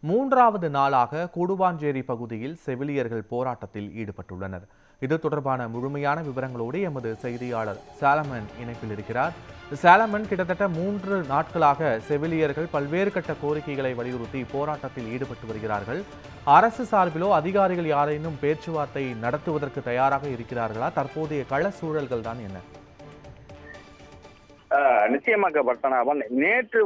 மூன்றாவது நாளாக கூடுவாஞ்சேரி பகுதியில் செவிலியர்கள் போராட்டத்தில் ஈடுபட்டுள்ளனர். இது தொடர்பான முழுமையான விவரங்களோடு எமது செய்தியாளர் சாலமன் இணைப்பில் இருக்கிறார். சாலமன், கிட்டத்தட்ட 3 நாட்களாக செவிலியர்கள் பல்வேறு கட்ட கோரிக்கைகளை வலியுறுத்தி போராட்டத்தில் ஈடுபட்டு வருகிறார்கள். அரசு சார்பிலோ அதிகாரிகள் யாரேனும் பேச்சுவார்த்தை நடத்துவதற்கு தயாராக இருக்கிறார்களா? தற்போதைய கள சூழல்கள் தான் என்ன? நிச்சயமாக பட்டனாவன் நேற்று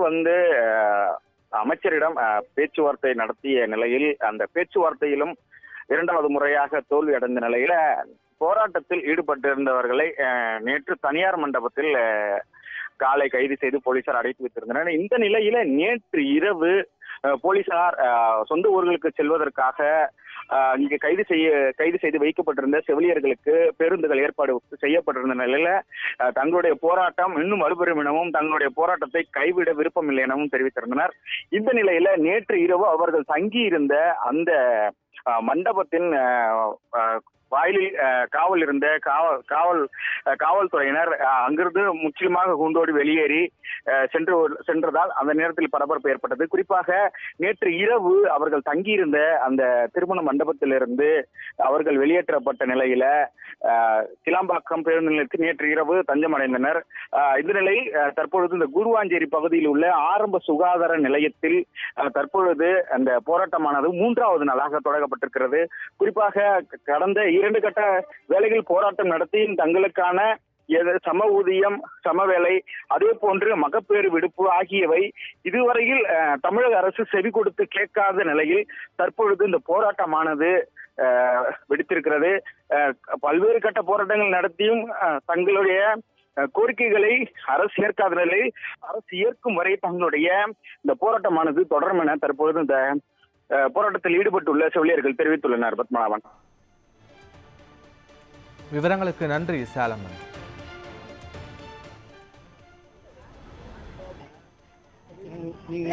அமைச்சரிடம் பேச்சுவார்த்தை நடத்திய நிலையில் அந்த பேச்சுவார்த்தையிலும் இரண்டாவது முறையாக தோல்வி அடைந்த நிலையில போராட்டத்தில் ஈடுபட்டிருந்தவர்களை நேற்று தனியார் மண்டபத்தில் காலை கைது செய்து போலீசார் அடைத்து வைத்திருந்தனர். இந்த நிலையில நேற்று இரவு போலீசார் சொந்த ஊர்களுக்கு செல்வதற்காக இங்கு கைது செய்து வைக்கப்பட்டிருந்த செவிலியர்களுக்கு பேருந்துகள் ஏற்பாடு செய்யப்பட்டிருந்த நிலையில தங்களுடைய போராட்டம் இன்னும் வலுப்பெறும் எனவும் தங்களுடைய போராட்டத்தை கைவிட விருப்பமில்லை எனவும் தெரிவித்திருந்தனர். இந்த நிலையில நேற்று இரவு அவர்கள் தங்கியிருந்த அந்த மண்டபத்தின் வாயிலில் காவல் இருந்த காவல்துறையினர் அங்கிருந்து முற்றிலுமாக கூண்டோடு வெளியேறி சென்றதால் அந்த நேரத்தில் பரபரப்பு ஏற்பட்டது. குறிப்பாக நேற்று இரவு அவர்கள் தங்கியிருந்த அந்த திருமண மண்டபத்திலிருந்து அவர்கள் வெளியேற்றப்பட்ட நிலையில கிளாம்பாக்கம் பேருந்து நிலையத்தில் நேற்று இரவு தஞ்சமடைந்தனர். இந்த நிலையில் தற்பொழுது இந்த கூடுவாஞ்சேரி பகுதியில் உள்ள ஆரம்ப சுகாதார நிலையத்தில் தற்பொழுது அந்த போராட்டமானது 3வது நாளாக தொடங்கப்பட்டிருக்கிறது. குறிப்பாக கடந்த 2 கட்ட வேலைகள் போராட்டம் நடத்தி தங்களுக்கான சம ஊதியம், சம வேலை, அதே போன்று மகப்பேறு விடுப்பு ஆகியவை இதுவரையில் தமிழக அரசு செவி கொடுத்து கேட்காத நிலையில் தற்பொழுது இந்த போராட்டமானது வெடித்திருக்கிறது. பல்வேறு கட்ட போராட்டங்கள் நடத்தியும் தங்களுடைய கோரிக்கைகளை அரசு ஏற்காத நிலையில் அரசு ஏற்கும் வரை தங்களுடைய இந்த போராட்டமானது தொடரும் என தற்பொழுது இந்த போராட்டத்தில் ஈடுபட்டுள்ள செவிலியர்கள் தெரிவித்துள்ளனர். பத்மநாபன், விவரங்களுக்கு நன்றி சாலமன். நீங்க